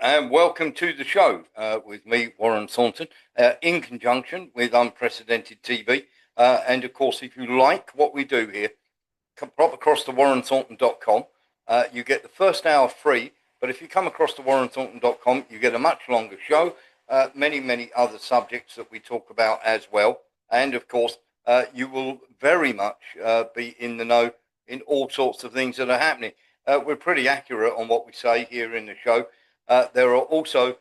And welcome to the show with me, Warren Thornton, in conjunction with Unprecedented TV. And of course, if you like what we do here, pop across to warrenthornton.com. You get the first hour free, but if you come across to warrenthornton.com, you get a much longer show, many other subjects that we talk about as well. And of course, you will very much be in the know in all sorts of things that are happening. We're pretty accurate on what we say here in the show. There are also,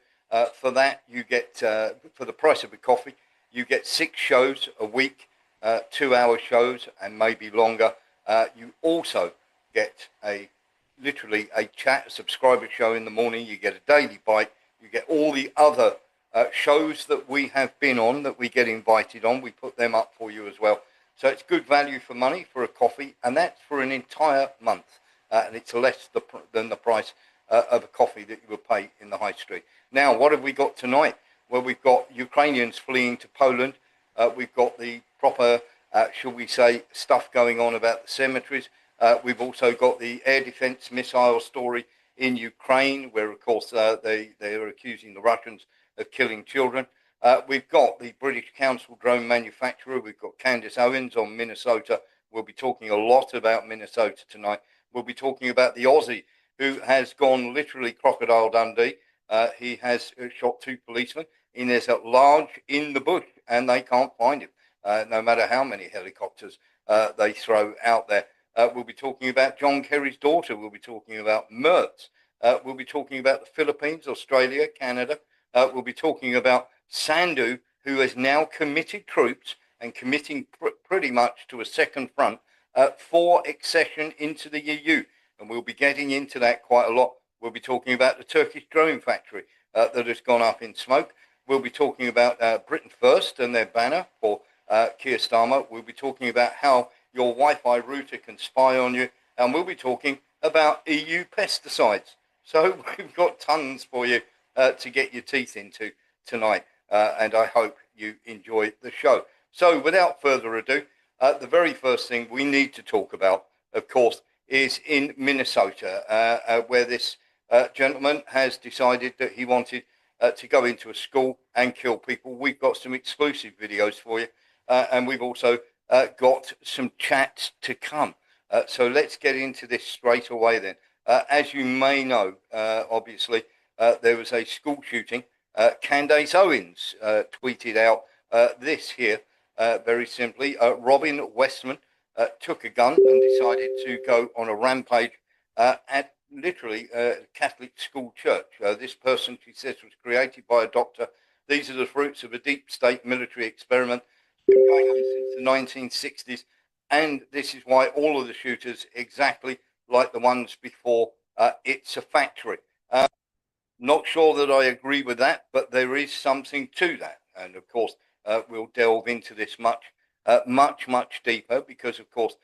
for that, you get, for the price of a coffee, you get 6 shows a week, 2-hour shows and maybe longer. You also get literally a chat, a subscriber show in the morning. You get a daily bite. You get all the other shows that we have been on, that we get invited on. We put them up for you as well. So it's good value for money for a coffee, and that's for an entire month. And it's less than the price of a coffee that you would pay in the high street. Now, what have we got tonight? Well, we've got Ukrainians fleeing to Poland. We've got the proper, shall we say, stuff going on about the cemeteries. We've also got the air defense missile story in Ukraine, where, of course, they are accusing the Russians of killing children. We've got the British Council drone manufacturer. We've got Candace Owens on Minnesota. We'll be talking a lot about Minnesota tonight. We'll be talking about the Aussie who has gone literally crocodile Dundee. He has shot 2 policemen. And there's a large in the bush, and they can't find him, no matter how many helicopters they throw out there. We'll be talking about John Kerry's daughter. We'll be talking about Mertz. We'll be talking about the Philippines, Australia, Canada. We'll be talking about Sandu, who has now committed troops and committing pretty much to a second front for accession into the EU. And we'll be getting into that quite a lot. We'll be talking about the Turkish drone factory that has gone up in smoke. We'll be talking about Britain First and their banner for Keir Starmer. We'll be talking about how your Wi-Fi router can spy on you. And we'll be talking about EU pesticides. So we've got tons for you to get your teeth into tonight. And I hope you enjoy the show. So without further ado, the very first thing we need to talk about, of course, is in Minnesota, where this gentleman has decided that he wanted to go into a school and kill people. We've got some exclusive videos for you, and we've also got some chats to come. So let's get into this straight away then. As you may know, obviously, there was a school shooting. Candace Owens tweeted out this here, very simply. Robin Westman took a gun and decided to go on a rampage at literally a Catholic school church. This person, she says, was created by a doctor. These are the fruits of a deep state military experiment been going on since the 1960s. And this is why all of the shooters, exactly like the ones before, it's a factory. Not sure that I agree with that, but there is something to that. And of course, we'll delve into this much deeper, because of course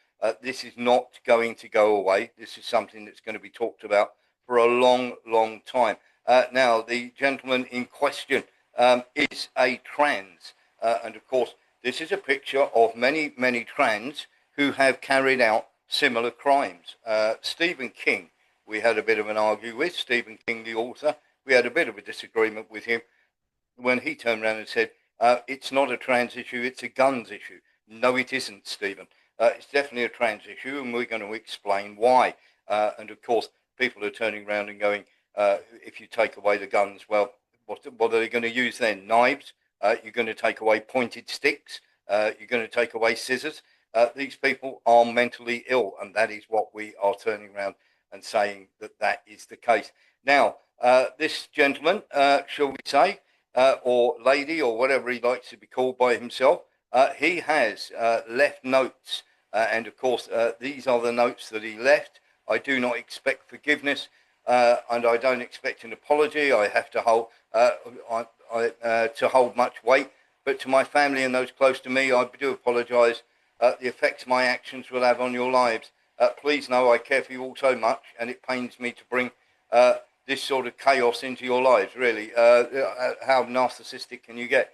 this is not going to go away. This is something that's going to be talked about for a long time. Now, the gentleman in question is a trans, and of course this is a picture of many trans who have carried out similar crimes. Stephen King, we had a bit of an argue with. Stephen King, the author, we had a bit of a disagreement with him when he turned around and said, it's not a trans issue, it's a guns issue. No, it isn't, Stephen. It's definitely a trans issue, and we're going to explain why. And of course, people are turning around and going, if you take away the guns, well, what are they going to use then? Knives? You're going to take away pointed sticks? You're going to take away scissors? These people are mentally ill, and that is what we are turning around and saying that is the case. Now, this gentleman, shall we say, or lady, or whatever he likes to be called by himself, he has left notes, and of course these are the notes that he left. I do not expect forgiveness, and I don't expect an apology. I have to hold to hold much weight, but to my family and those close to me, I do apologise. The effects my actions will have on your lives. Please know I care for you all so much, and it pains me to bring this sort of chaos into your lives, really. How narcissistic can you get?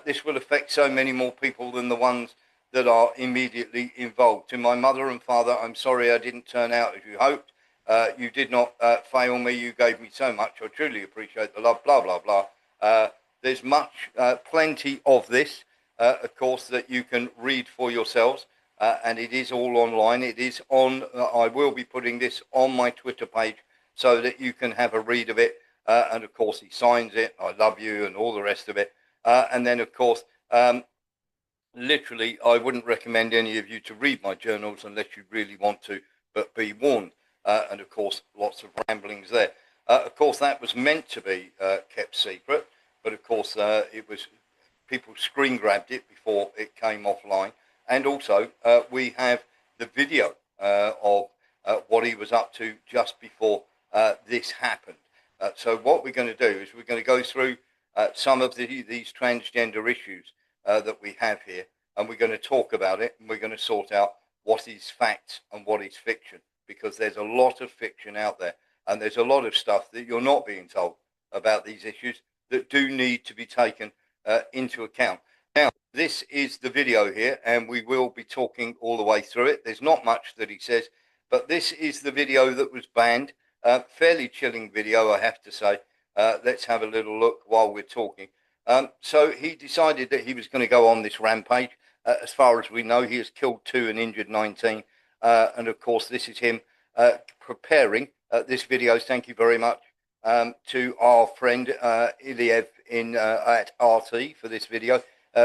This will affect so many more people than the ones that are immediately involved. To my mother and father, I'm sorry I didn't turn out as you hoped. You did not fail me. You gave me so much. I truly appreciate the love. Blah blah blah. There's plenty of this, of course, that you can read for yourselves, and it is all online. It is on. I will be putting this on my Twitter page so that you can have a read of it. And of course, he signs it. I love you, and all the rest of it. And then, of course, literally, I wouldn't recommend any of you to read my journals unless you really want to, but be warned. And of course, lots of ramblings there. Of course, that was meant to be kept secret, but of course, it was people screen grabbed it before it came offline. And also, we have the video of what he was up to just before this happened. So what we're going to do is we're going to go through some of these transgender issues that we have here, and we're going to talk about it, and we're going to sort out what is fact and what is fiction, because there's a lot of fiction out there, and there's a lot of stuff that you're not being told about these issues that do need to be taken into account. Now, this is the video here, and we will be talking all the way through it. There's not much that he says, but this is the video that was banned. Fairly chilling video, I have to say. Let's have a little look while we're talking. So he decided that he was going to go on this rampage. As far as we know, he has killed 2 and injured 19. And of course, this is him preparing this video. Thank you very much to our friend Iliev at RT for this video,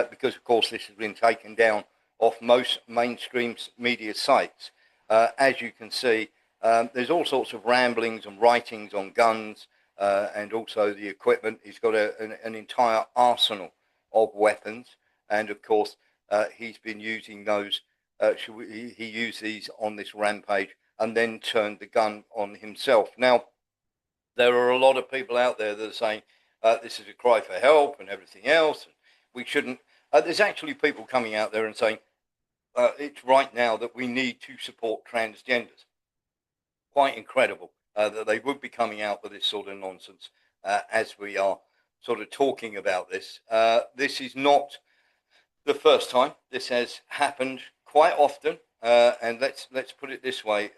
because of course this has been taken down off most mainstream media sites. As you can see, there's all sorts of ramblings and writings on guns, and also the equipment. He's got an entire arsenal of weapons, and of course he's been using those. He used these on this rampage and then turned the gun on himself. Now, there are a lot of people out there that are saying this is a cry for help and everything else, and we shouldn't. There's actually people coming out there and saying it's right now that we need to support transgenders. Quite incredible that they would be coming out with this sort of nonsense as we are sort of talking about this. This is not the first time. This has happened quite often, and let's put it this way.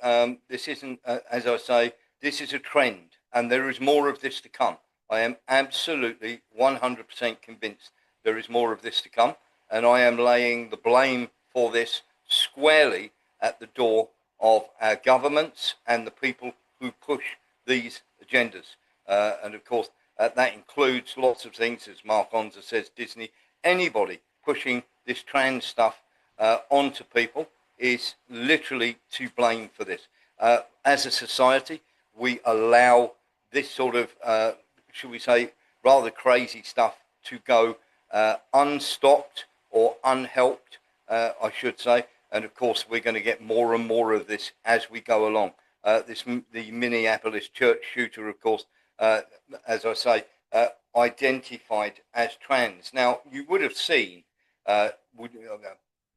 This isn't, as I say, this is a trend, and there is more of this to come. I am absolutely 100% convinced there is more of this to come, and I am laying the blame for this squarely at the door of our governments and the people who push these agendas. And of course, that includes lots of things, as Mark Onza says, Disney. Anybody pushing this trans stuff onto people is literally to blame for this. As a society, we allow this sort of, should we say, rather crazy stuff to go unstopped or unhelped, I should say. And of course, we're going to get more and more of this as we go along. The Minneapolis church shooter, of course, as I say, identified as trans. Now, you would have seen,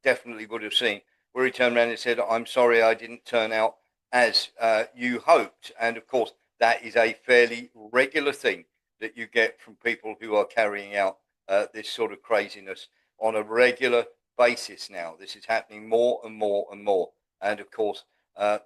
definitely would have seen, where he turned around and said, "I'm sorry, I didn't turn out as you hoped." And of course, that is a fairly regular thing that you get from people who are carrying out this sort of craziness on a regular basis now. This is happening more and more and more. And of course,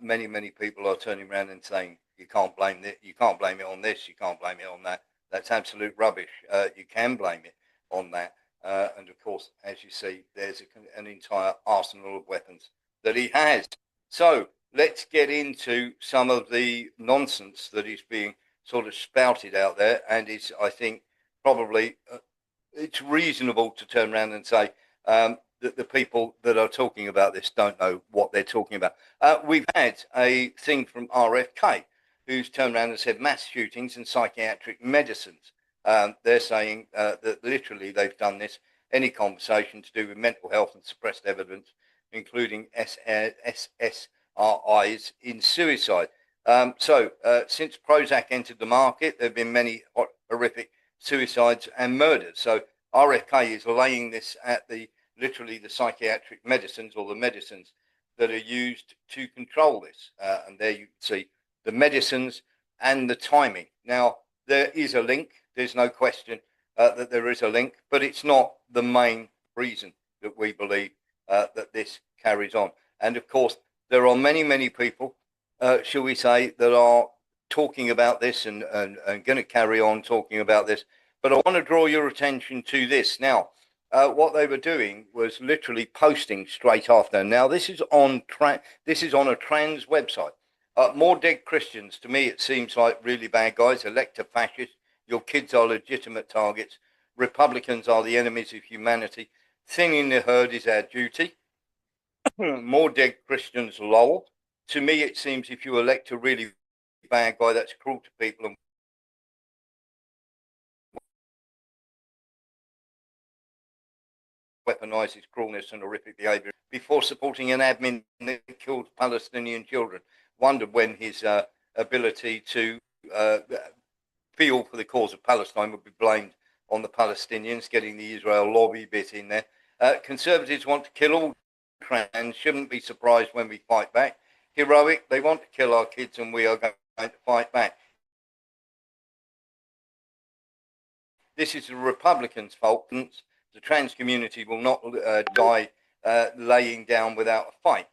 many people are turning around and saying, you can't blame it, you can't blame it on this, you can't blame it on that. That's absolute rubbish. You can blame it on that. And of course, as you see, there's an entire arsenal of weapons that he has. So let's get into some of the nonsense that is being sort of spouted out there. And it's, I think, probably it's reasonable to turn around and say that the people that are talking about this don't know what they're talking about. We've had a thing from RFK who's turned around and said mass shootings and psychiatric medicines. They're saying that literally they've done this. Any conversation to do with mental health and suppressed evidence, including SSRIs in suicide. Since Prozac entered the market, there have been many horrific suicides and murders. So RFK is laying this at literally the psychiatric medicines, or the medicines that are used to control this. And there you can see the medicines and the timing. Now, there is a link. There's no question that there is a link, but it's not the main reason that we believe that this carries on. And of course, there are many people shall we say, that are talking about this and going to carry on talking about this. But I want to draw your attention to this. Now, what they were doing was literally posting straight after. Now, this is on a trans website. More dead Christians. To me, it seems like really bad guys. Elector fascists. Your kids are legitimate targets. Republicans are the enemies of humanity. Thinning the herd is our duty. More dead Christians, lol. To me, it seems if you elect a really bad guy that's cruel to people and weaponizes cruelness and horrific behavior before supporting an admin that killed Palestinian children. Wondered when his ability to feel for the cause of Palestine would be blamed on the Palestinians, getting the Israel lobby bit in there. Conservatives want to kill all trans, shouldn't be surprised when we fight back. Heroic, they want to kill our kids and we are going to fight back. This is the Republicans' fault. The trans community will not die laying down without a fight.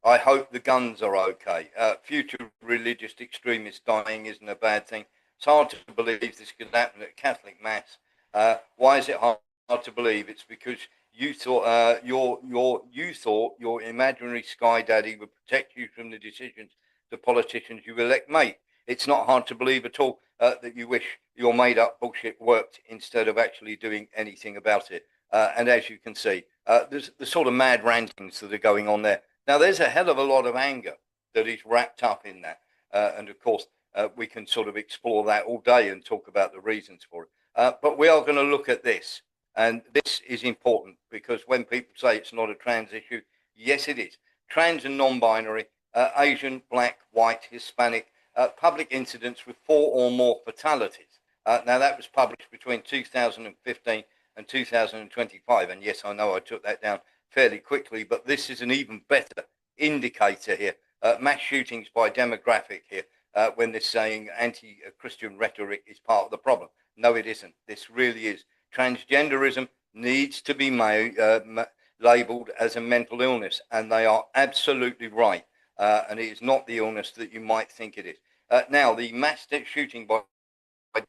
I hope the guns are okay. Future religious extremists dying isn't a bad thing. It's hard to believe this could happen at Catholic Mass. Why is it hard to believe? It's because you thought your imaginary sky daddy would protect you from the decisions the politicians you elect make. It's not hard to believe at all that you wish your made-up bullshit worked instead of actually doing anything about it. And as you can see, there's the sort of mad rantings that are going on there. Now, there's a hell of a lot of anger that is wrapped up in that. And of course, we can sort of explore that all day and talk about the reasons for it. But we are going to look at this. And this is important because when people say it's not a trans issue, yes, it is. Trans and non-binary, Asian, black, white, Hispanic, public incidents with 4 or more fatalities. Now, that was published between 2015 and 2025. And yes, I know I took that down fairly quickly, but this is an even better indicator here. Mass shootings by demographic here, when they're saying anti-Christian rhetoric is part of the problem. No, it isn't. This really is. Transgenderism needs to be labelled as a mental illness, and they are absolutely right. And it is not the illness that you might think it is. Now, the mass shooting by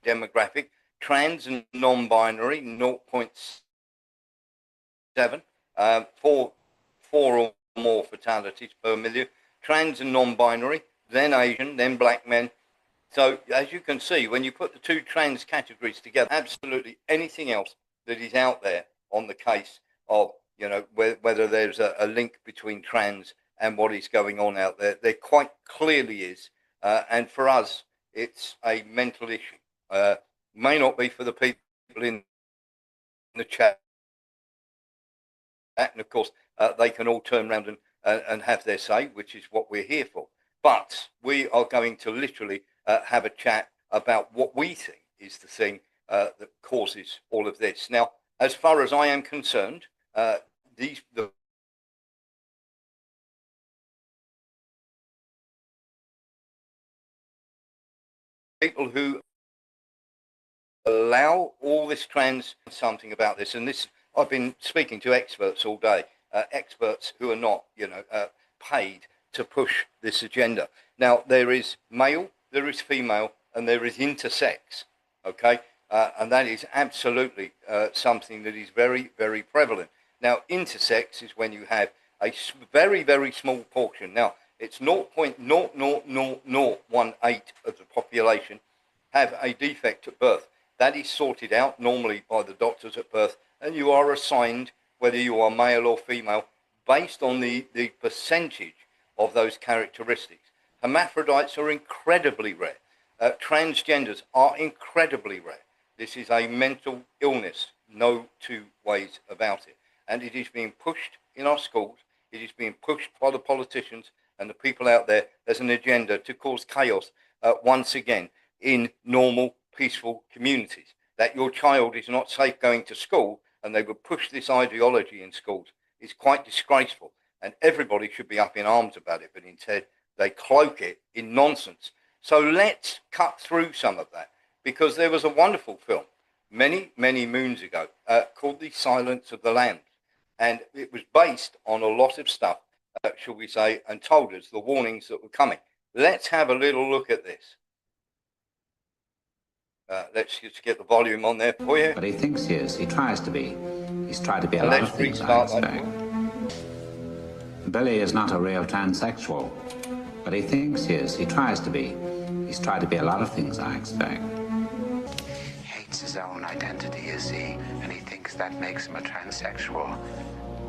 demographic, trans and non-binary, 0.7, 4 or more fatalities per million. Trans and non-binary, then Asian, then black men. So as you can see, when you put the two trans categories together, absolutely anything else that is out there on the case of, you know, whether there's a link between trans and what is going on out there, there quite clearly is. And for us, it's a mental issue. May not be for the people in the chat. And of course, they can all turn around and have their say, which is what we're here for. But we are going to literally have a chat about what we think is the thing that causes all of this. Now, as far as I am concerned, the people who allow all this trans something about this, and this I've been speaking to experts all day, experts who are not, you know, paid to push this agenda. Now, there is male, there is female, and there is intersex, okay? And that is absolutely something that is very, very prevalent. Now, intersex is when you have a very, very small portion. Now, it's 0.00018 of the population have a defect at birth. That is sorted out normally by the doctors at birth, and you are assigned whether you are male or female based on the percentage of those characteristics. Hermaphrodites are incredibly rare. Transgenders are incredibly rare. This is a mental illness, no two ways about it. And it is being pushed in our schools. It is being pushed by the politicians and the people out there as an agenda to cause chaos once again in normal, peaceful communities. That your child is not safe going to school and they would push this ideology in schools is quite disgraceful. And everybody should be up in arms about it, but instead they cloak it in nonsense. So let's cut through some of that, because there was a wonderful film many, many moons ago called The Silence of the Lambs. And it was based on a lot of stuff, shall we say, and told us the warnings that were coming. Let's have a little look at this. Let's just get the volume on there for you. But he thinks he is. He tries to be. He's tried to be a And lot let's of things, I restart expect. Billy is not a real transsexual, but he thinks he is. He tries to be. He's tried to be a lot of things, I expect. Hates his own identity, you see, and he thinks that makes him a transsexual.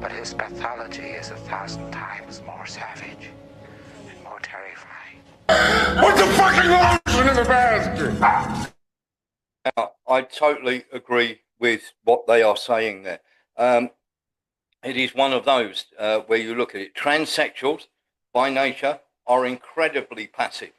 But his pathology is 1,000 times more savage and more terrifying. What the fucking lotion in the basket? Now, I totally agree with what they are saying there. It is one of those where you look at it. Transsexuals, by nature, are incredibly passive.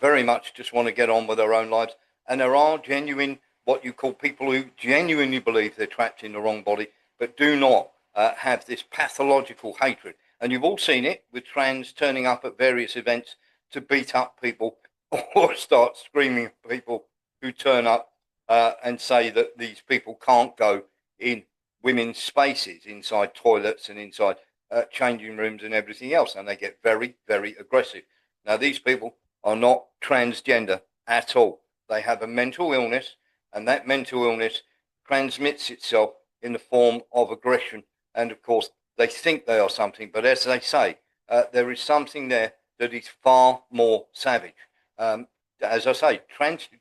Very much just want to get on with their own lives. And there are genuine, what you call people who genuinely believe they're trapped in the wrong body, but do not have this pathological hatred. And you've all seen it with trans turning up at various events to beat up people or start screaming at people who turn up and say that these people can't go in women's spaces, inside toilets and inside changing rooms and everything else. And they get very, very aggressive. Now, these people are not transgender at all. They have a mental illness, and that mental illness transmits itself in the form of aggression. And of course, they think they are something, but as they say, there is something there that is far more savage. As I say,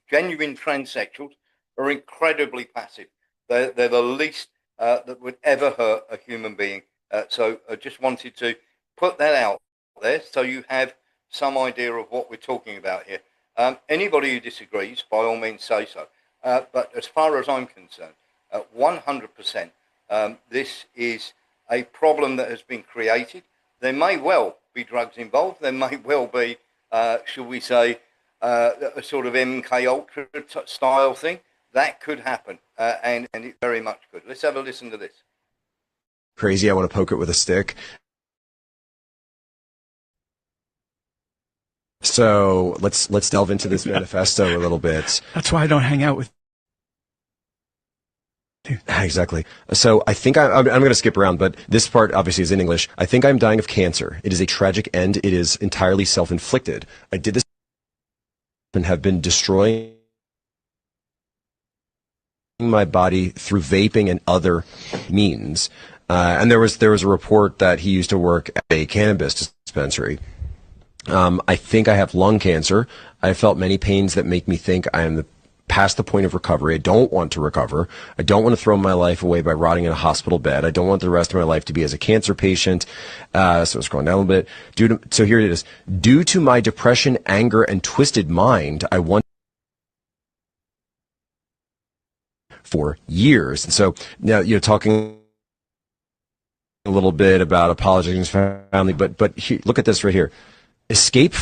genuine transsexuals are incredibly passive. They're the least that would ever hurt a human being. So I just wanted to put that out there so you have some idea of what we're talking about here. Anybody who disagrees, by all means, say so. But as far as I'm concerned, 100%, this is a problem that has been created. There may well be drugs involved. There may well be, shall we say, a sort of MK Ultra style thing. That could happen, and it very much could. Let's have a listen to this. Crazy, I want to poke it with a stick. So let's delve into this manifesto a little bit. That's why I don't hang out with. Exactly. So I think I'm going to skip around, but this part obviously is in English. I think I'm dying of cancer. It is a tragic end. It is entirely self-inflicted. I did this and have been destroying my body through vaping and other means. And there was a report that he used to work at a cannabis dispensary. I think I have lung cancer. I felt many pains that make me think I am past the point of recovery. I don't want to recover. I don't want to throw my life away by rotting in a hospital bed. I don't want the rest of my life to be as a cancer patient. So scrolling down a little bit. So here it is. Due to my depression, anger, and twisted mind, I want for years. And so now you're talking a little bit about apologizing to his family, but look at this right here.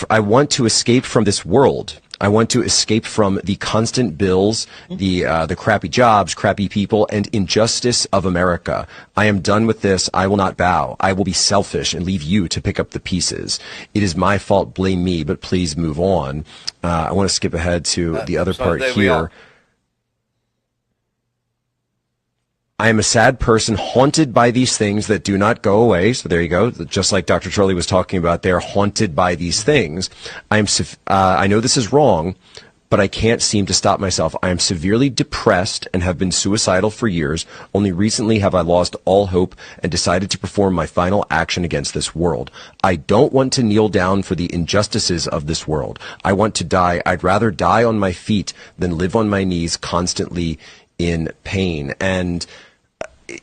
I want to escape from this world. I want to escape from the constant bills, the crappy jobs, crappy people, and injustice of America. I am done with this. I will not bow. I will be selfish and leave you to pick up the pieces. It is my fault. Blame me, but please move on. I want to skip ahead to the other part here. I am a sad person haunted by these things that do not go away. So there you go. Just like Dr. Charlie was talking about, they are haunted by these things. I know this is wrong, but I can't seem to stop myself. I am severely depressed and have been suicidal for years. Only recently have I lost all hope and decided to perform my final action against this world. I don't want to kneel down for the injustices of this world. I want to die. I'd rather die on my feet than live on my knees constantly in pain. And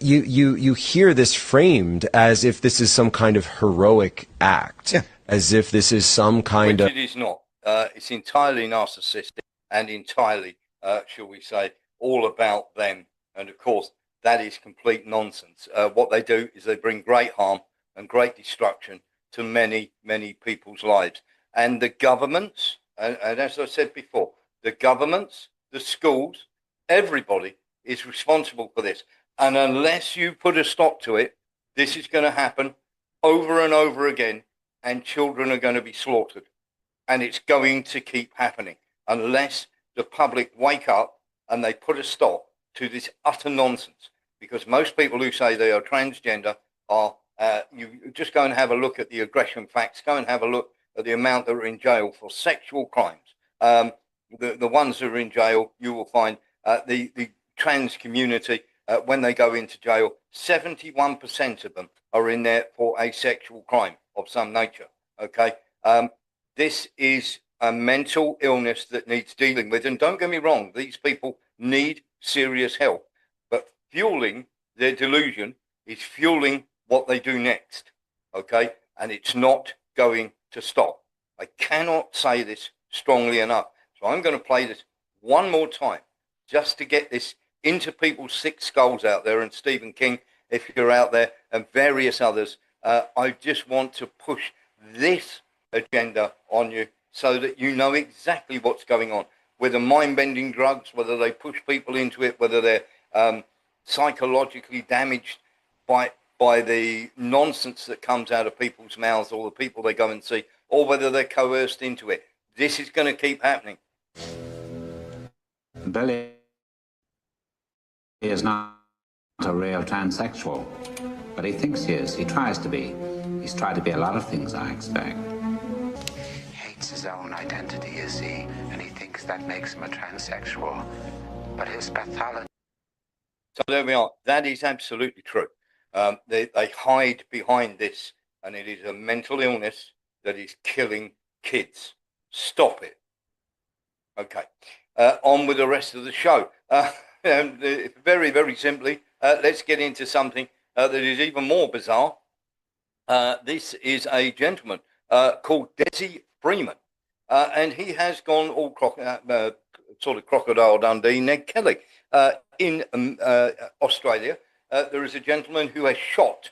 you hear this framed as if this is some kind of heroic act, as if this is some kind of... It is not. It's entirely narcissistic and entirely, shall we say, all about them. And of course, that is complete nonsense. What they do is they bring great harm and great destruction to many, many people's lives. And the governments, and as I said before, the governments, the schools, everybody is responsible for this. And unless you put a stop to it, this is going to happen over and over again, and children are going to be slaughtered. And it's going to keep happening unless the public wake up and they put a stop to this utter nonsense. Because most people who say they are transgender are, you just go and have a look at the aggression facts, go and have a look at the amount that are in jail for sexual crimes. The ones that are in jail, you will find the trans community, when they go into jail, 71% of them are in there for a sexual crime of some nature. Okay. This is a mental illness that needs dealing with. And don't get me wrong, these people need serious help. But fueling their delusion is fueling what they do next. Okay. And it's not going to stop. I cannot say this strongly enough. So I'm going to play this one more time just to get this into people's sick skulls out there. And Stephen King, if you're out there, and various others, I just want to push this agenda on you so that you know exactly what's going on. Whether mind-bending drugs, whether they push people into it, whether they're psychologically damaged by the nonsense that comes out of people's mouths or the people they go and see, or whether they're coerced into it. This is going to keep happening. Billy is not a real transsexual, but he thinks he is. He tries to be. He's tried to be a lot of things, I expect. Hates his own identity, you see, and he thinks that makes him a transsexual. But his pathology... So there we are. That is absolutely true. They hide behind this, and it is a mental illness that is killing kids. Stop it. Okay. On with the rest of the show. Very, very simply, let's get into something that is even more bizarre. This is a gentleman called Desi Freeman, and he has gone all sort of Crocodile Dundee, Ned Kelly. In Australia, there is a gentleman who has shot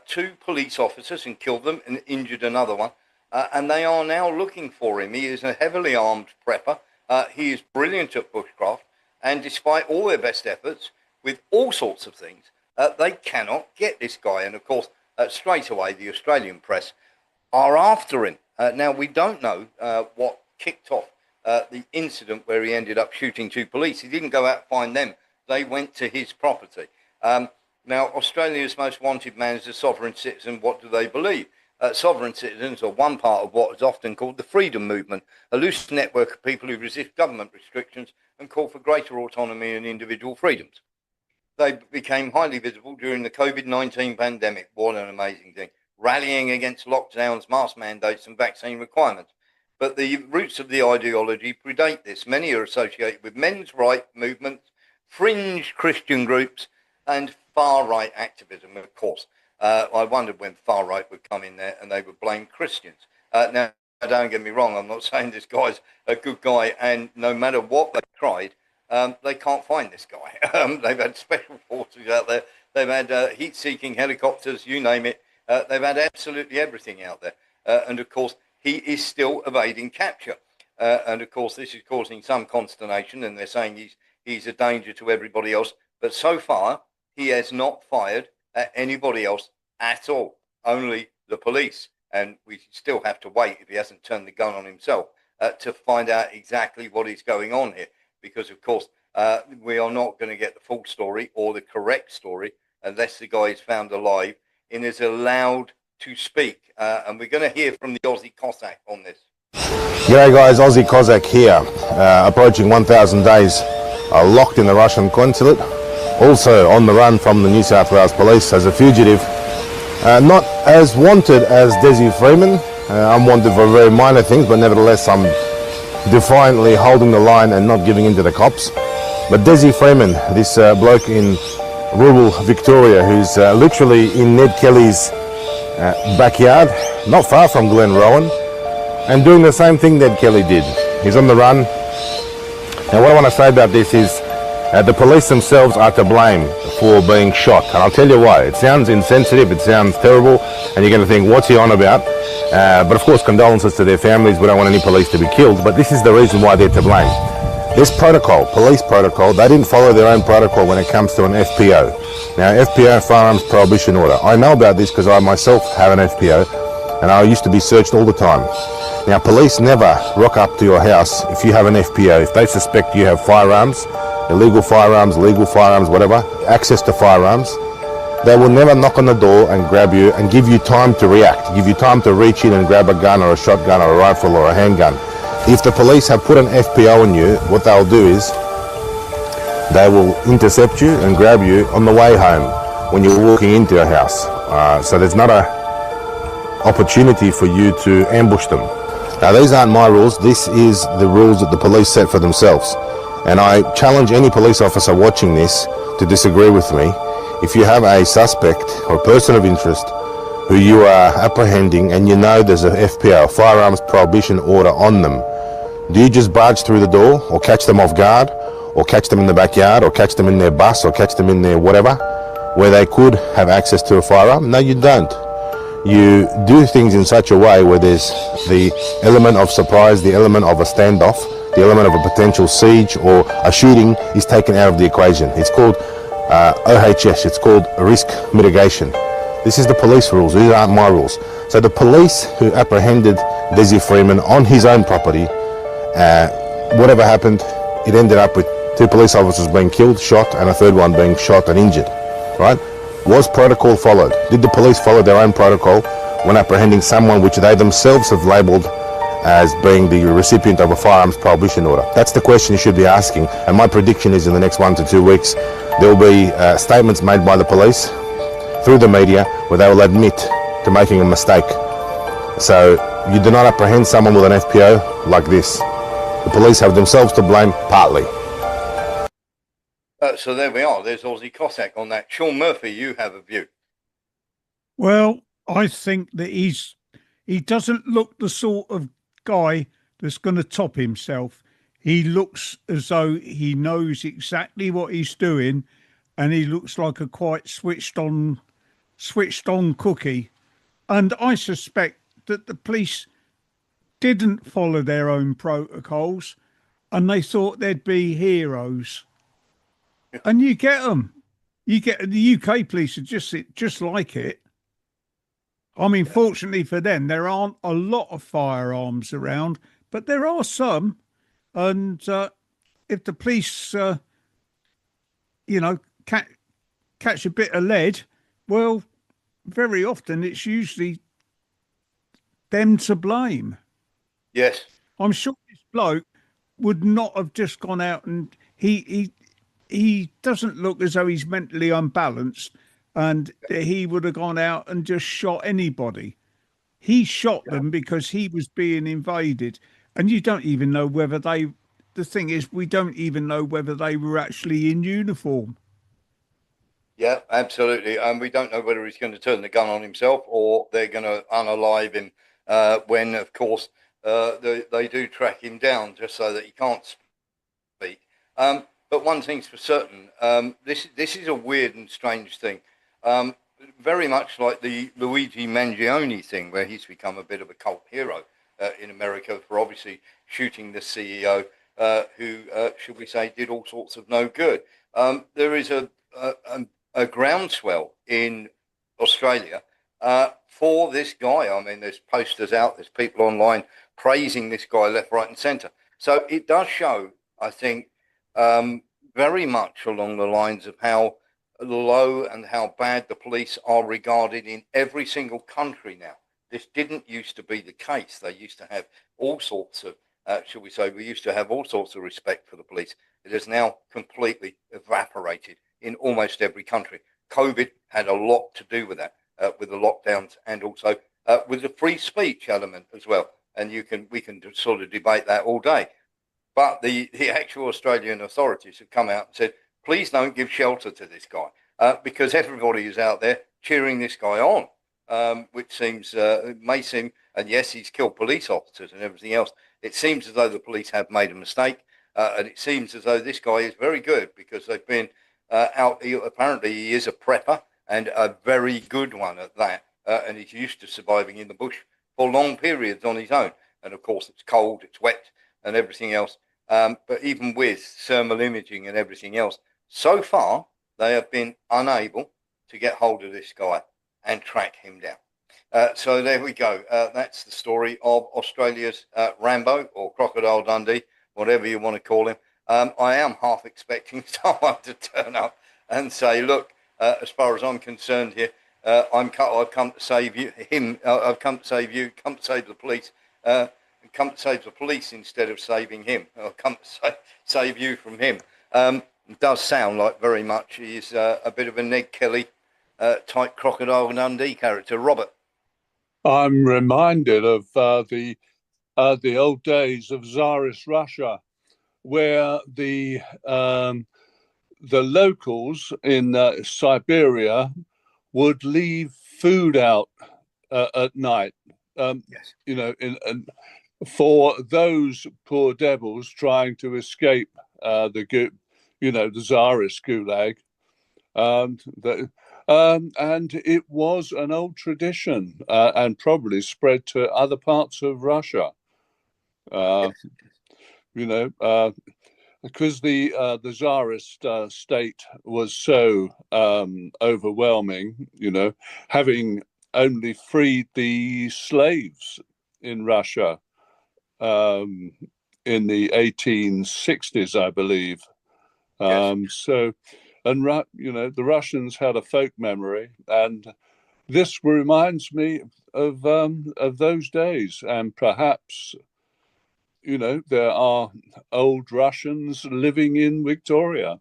2 police officers and killed them and injured another one, and they are now looking for him. He is a heavily armed prepper. He is brilliant at bushcraft, and despite all their best efforts with all sorts of things, they cannot get this guy. And of course, straight away, the Australian press are after him. Now, we don't know what kicked off the incident where he ended up shooting 2 police. He didn't go out and find them. They went to his property. Now, Australia's most wanted man is a sovereign citizen. What do they believe? Sovereign citizens are one part of what is often called the freedom movement, a loose network of people who resist government restrictions and call for greater autonomy and individual freedoms. They became highly visible during the COVID-19 pandemic. What an amazing thing. Rallying against lockdowns, mask mandates and vaccine requirements. But the roots of the ideology predate this. Many are associated with men's rights movements, fringe Christian groups and far-right activism, of course. I wondered when far-right would come in there and they would blame Christians. Now, don't get me wrong, I'm not saying this guy's a good guy, and no matter what they've tried, they can't find this guy. They've had special forces out there. They've had heat-seeking helicopters, you name it. They've had absolutely everything out there. And, of course, he is still evading capture. And, of course, this is causing some consternation, and they're saying he's a danger to everybody else. But so far, he has not fired at anybody else at all, only the police. And we still have to wait, if he hasn't turned the gun on himself, to find out exactly what is going on here. Because, of course, we are not going to get the full story or the correct story unless the guy is found alive and is allowed to speak. And we're going to hear from the Aussie Cossack on this. G'day guys, Aussie Cossack here, approaching 1,000 days locked in the Russian consulate, also on the run from the New South Wales Police as a fugitive. Not as wanted as Desi Freeman. I'm wanted for very minor things, but nevertheless I'm defiantly holding the line and not giving in to the cops. But Desi Freeman, this bloke in rural Victoria who's literally in Ned Kelly's backyard, not far from Glen Rowan, and doing the same thing Ned Kelly did. He's on the run. And what I want to say about this is the police themselves are to blame for being shot. And I'll tell you why. It sounds insensitive, it sounds terrible, and you're going to think, what's he on about? But of course, condolences to their families. We don't want any police to be killed, but this is the reason why they're to blame. This protocol, police protocol, they didn't follow their own protocol when it comes to an FPO. Now, FPO, Firearms Prohibition Order. I know about this because I myself have an FPO, and I used to be searched all the time. Now, police never rock up to your house if you have an FPO. If they suspect you have firearms, illegal firearms, legal firearms, whatever, access to firearms, They will never knock on the door and grab you and give you time to react, give you time to reach in and grab a gun or a shotgun or a rifle or a handgun. If the police have put an FPO on you, what they'll do is they will intercept you and grab you on the way home when you're walking into a house. So there's not a opportunity for you to ambush them. Now, these aren't my rules. This is the rules that the police set for themselves. And I challenge any police officer watching this to disagree with me. If you have a suspect or a person of interest who you are apprehending and you know there's a FPO, a firearms prohibition order on them, do you just barge through the door or catch them off guard or catch them in the backyard or catch them in their bus or catch them in their whatever where they could have access to a firearm? No, you don't. You do things in such a way where there's the element of surprise, the element of a standoff, the element of a potential siege or a shooting is taken out of the equation. It's called OHS, it's called risk mitigation. This is the police rules, these aren't my rules. So the police who apprehended Desi Freeman on his own property, whatever happened, it ended up with 2 police officers being killed, shot, and a 3rd one being shot and injured, right? Was protocol followed? Did the police follow their own protocol when apprehending someone which they themselves have labelled as being the recipient of a firearms prohibition order? That's the question you should be asking, and my prediction is in the next 1 to 2 weeks there will be statements made by the police through the media where they will admit to making a mistake. So you do not apprehend someone with an FPO like this. The police have themselves to blame, partly. So there we are. There's Aussie Cossack on that. Sean Murphy, you have a view. Well, I think that he doesn't look the sort of guy that's going to top himself. He looks as though he knows exactly what he's doing, and he looks like a quite switched on cookie. And I suspect that the police didn't follow their own protocols, and they thought they'd be heroes. And you get them. You get the UK police are just like it. I mean, fortunately for them, there aren't a lot of firearms around, but there are some. And if the police, catch a bit of lead, well, very often it's usually them to blame. Yes. I'm sure this bloke would not have just gone out and he doesn't look as though he's mentally unbalanced and he would have gone out and just shot anybody. He shot them because he was being invaded. And you don't even know whether the thing is, we don't even know whether they were actually in uniform. Yeah, absolutely. And we don't know whether he's going to turn the gun on himself or they're going to unalive him when, of course, they do track him down just so that he can't speak. But one thing's for certain, this is a weird and strange thing. Very much like the Luigi Mangione thing, where he's become a bit of a cult hero in America for obviously shooting the CEO who, should we say, did all sorts of no good. There is a groundswell in Australia for this guy. I mean, there's posters out, there's people online praising this guy left, right and centre. So it does show, I think, very much along the lines of how low and how bad the police are regarded in every single country now. This didn't used to be the case. They used to have all sorts of, shall we say, we used to have all sorts of respect for the police. It has now completely evaporated in almost every country. COVID had a lot to do with that, with the lockdowns and also with the free speech element as well. And we can sort of debate that all day. But the actual Australian authorities have come out and said, please don't give shelter to this guy because everybody is out there cheering this guy on. Which seems, may seem, and yes, he's killed police officers and everything else. It seems as though the police have made a mistake, and it seems as though this guy is very good because they've been out. Apparently, he is a prepper and a very good one at that, and he's used to surviving in the bush for long periods on his own. And of course, it's cold, it's wet, and everything else. But even with thermal imaging and everything else, so far they have been unable to get hold of this guy and track him down. So there we go. That's the story of Australia's Rambo or Crocodile Dundee, whatever you want to call him. I am half expecting someone to turn up and say, look, as far as I'm concerned here. I've come to save you, him. I've come to save you. Come to save the police. Come to save the police instead of saving him. I've come to save you from him. It does sound like very much he's a bit of a Ned Kelly type Crocodile Dundee character. Robert. I'm reminded of the old days of Tsarist Russia, where the locals in Siberia would leave food out at night. Yes. You know, for those poor devils trying to escape the Tsarist gulag. And it was an old tradition and probably spread to other parts of Russia. Yes. You know, because the Tsarist state was so overwhelming, you know, having only freed the slaves in Russia in the 1860s, I believe. So, and you know, the Russians had a folk memory, and this reminds me of those days. And perhaps, you know, there are old Russians living in Victoria.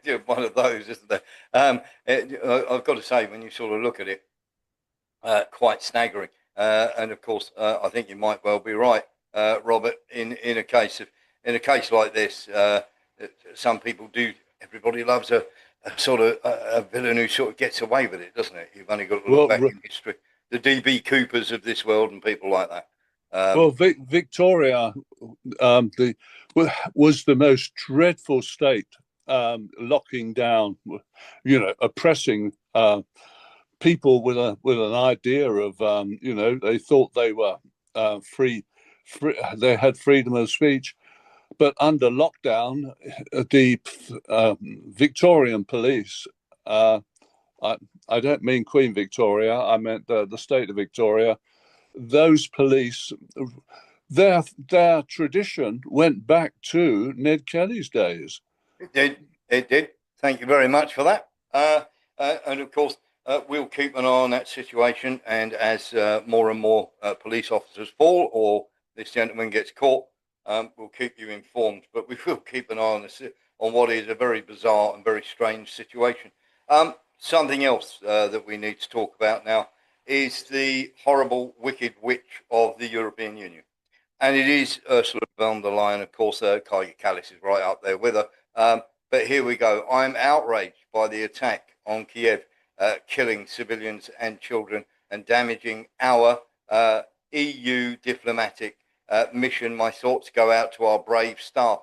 Yeah, one of those, isn't there? I've got to say, when you sort of look at it, quite staggering. And of course, I think you might well be right, Robert. In a case like this, some people do. Everybody loves a sort of a villain who sort of gets away with it, doesn't it? You've only got to look back in history, the DB Coopers of this world and people like that. Victoria was the most dreadful state, locking down, you know, oppressing people with an idea of, you know, they thought they were free, they had freedom of speech. But under lockdown, the Victorian police, I don't mean Queen Victoria, I meant the state of Victoria, those police, their tradition went back to Ned Kelly's days. It did. Thank you very much for that. And of course, we'll keep an eye on that situation. And as more and more police officers fall or this gentleman gets caught, we'll keep you informed. But we will keep an eye on this, on what is a very bizarre and very strange situation. Something else that we need to talk about now is the horrible, wicked witch of the European Union. And it is Ursula von der Leyen, of course. Kaya Kallas is right up there with her. But here we go. I'm outraged by the attack on Kiev, killing civilians and children and damaging our EU diplomatic mission. My thoughts go out to our brave staff.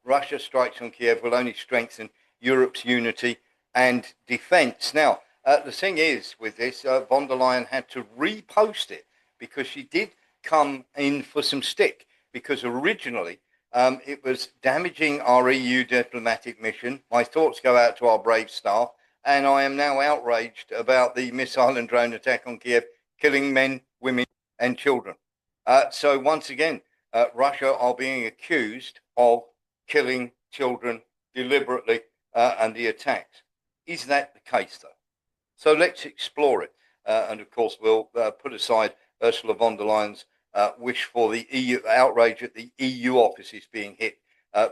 Russia strikes on Kiev will only strengthen Europe's unity and defence. Now, the thing is with this, von der Leyen had to repost it because she did come in for some stick, because originally it was damaging our EU diplomatic mission. My thoughts go out to our brave staff, and I am now outraged about the missile and drone attack on Kiev, killing men, women, and children. So once again, Russia are being accused of killing children deliberately, and the attacks. Is that the case, though? So let's explore it. And of course, we'll put aside Ursula von der Leyen's wish for the EU outrage at the EU offices being hit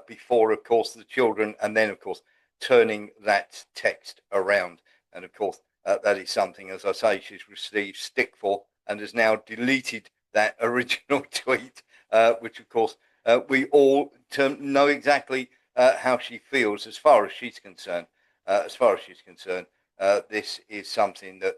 before, of course, the children, and then, of course, turning that text around. And of course, that is something, as I say, she's received stick for and has now deleted that original tweet, which, of course, we all know exactly how she feels as far as she's concerned. This is something that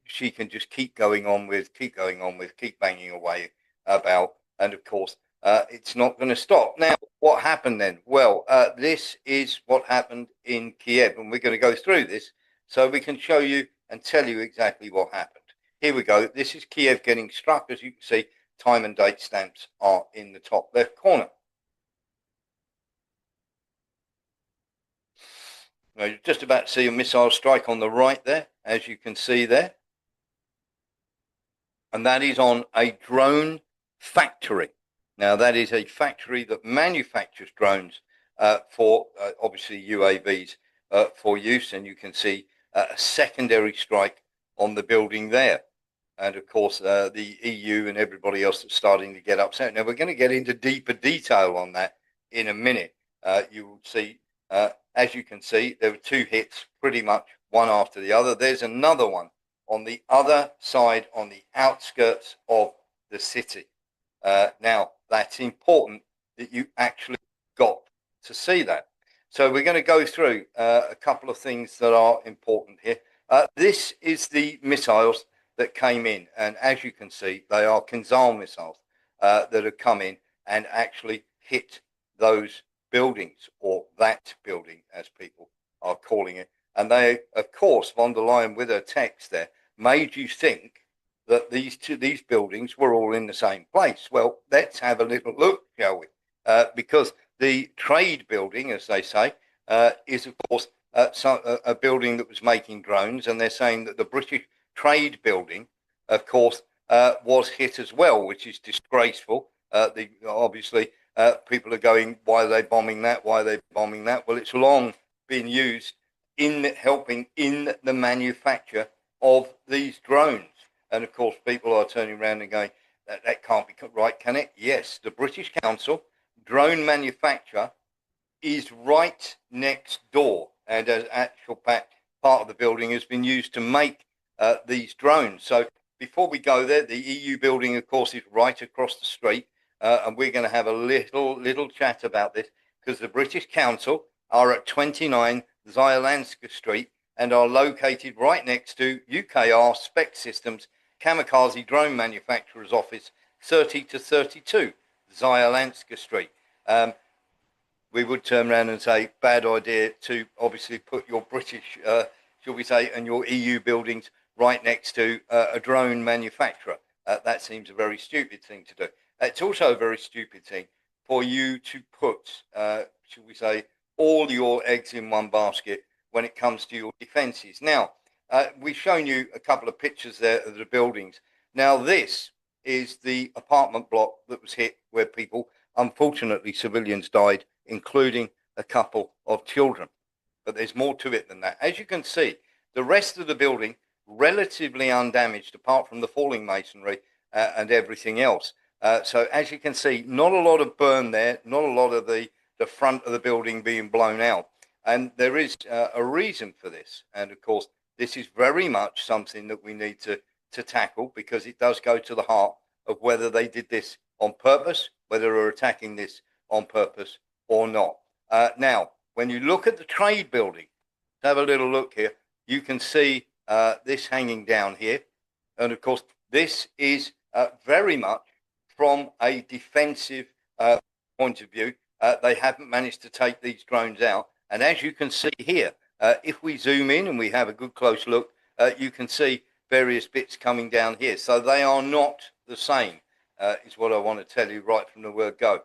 she can just keep going on with, keep banging away about. And of course, it's not going to stop. Now, what happened then? Well, this is what happened in Kiev, and we're going to go through this so we can show you and tell you exactly what happened. Here we go. This is Kiev getting struck. As you can see, time and date stamps are in the top left corner. Now, you're just about to see a missile strike on the right there, as you can see there. And that is on a drone factory. Now, that is a factory that manufactures drones for, obviously, UAVs for use, and you can see a secondary strike on the building there. And of course, the EU and everybody else is starting to get upset. Now, we're going to get into deeper detail on that in a minute. You will see, as you can see, there were two hits pretty much one after the other. There's another one on the other side, on the outskirts of the city. Now, that's important that you actually got to see that. So we're going to go through a couple of things that are important here. This is the missiles that came in, and as you can see, they are Kinzhal missiles that have come in and actually hit those buildings, or that building, as people are calling it. And they, of course, von der Leyen, with her text there, made you think that these buildings were all in the same place. Well, let's have a little look, shall we? Because the trade building, as they say, is, of course, a building that was making drones, and they're saying that the British trade building, of course, was hit as well, which is disgraceful. Obviously, people are going, why are they bombing that? Why are they bombing that? Well, it's long been used in helping in the manufacture of these drones. And of course, people are turning around and going, that can't be right, can it? Yes, the British Council drone manufacturer is right next door, and as actual fact, part of the building has been used to make these drones. So before we go there, the EU building, of course, is right across the street, and we're going to have a little chat about this, because the British Council are at 29 Zielanska Street and are located right next to UKR Spec Systems Kamikaze Drone Manufacturer's Office, 30 to 32 Zielanska Street. We would turn around and say, bad idea to obviously put your British, shall we say, and your EU buildings right next to a drone manufacturer. That seems a very stupid thing to do. It's also a very stupid thing for you to put, shall we say, all your eggs in one basket when it comes to your defences. Now, we've shown you a couple of pictures there of the buildings. Now, this is the apartment block that was hit, where people, unfortunately, civilians died, including a couple of children. But there's more to it than that. As you can see, the rest of the building, relatively undamaged, apart from the falling masonry and everything else. So as you can see, not a lot of burn there, not a lot of the front of the building being blown out. And there is a reason for this. And of course, this is very much something that we need to tackle, because it does go to the heart of whether they did this on purpose, whether they're attacking this on purpose or not. Now, when you look at the trade building, have a little look here, you can see this hanging down here. And of course, this is very much from a defensive point of view. They haven't managed to take these drones out. And as you can see here, if we zoom in and we have a good close look, you can see various bits coming down here. So they are not the same, is what I want to tell you right from the word go.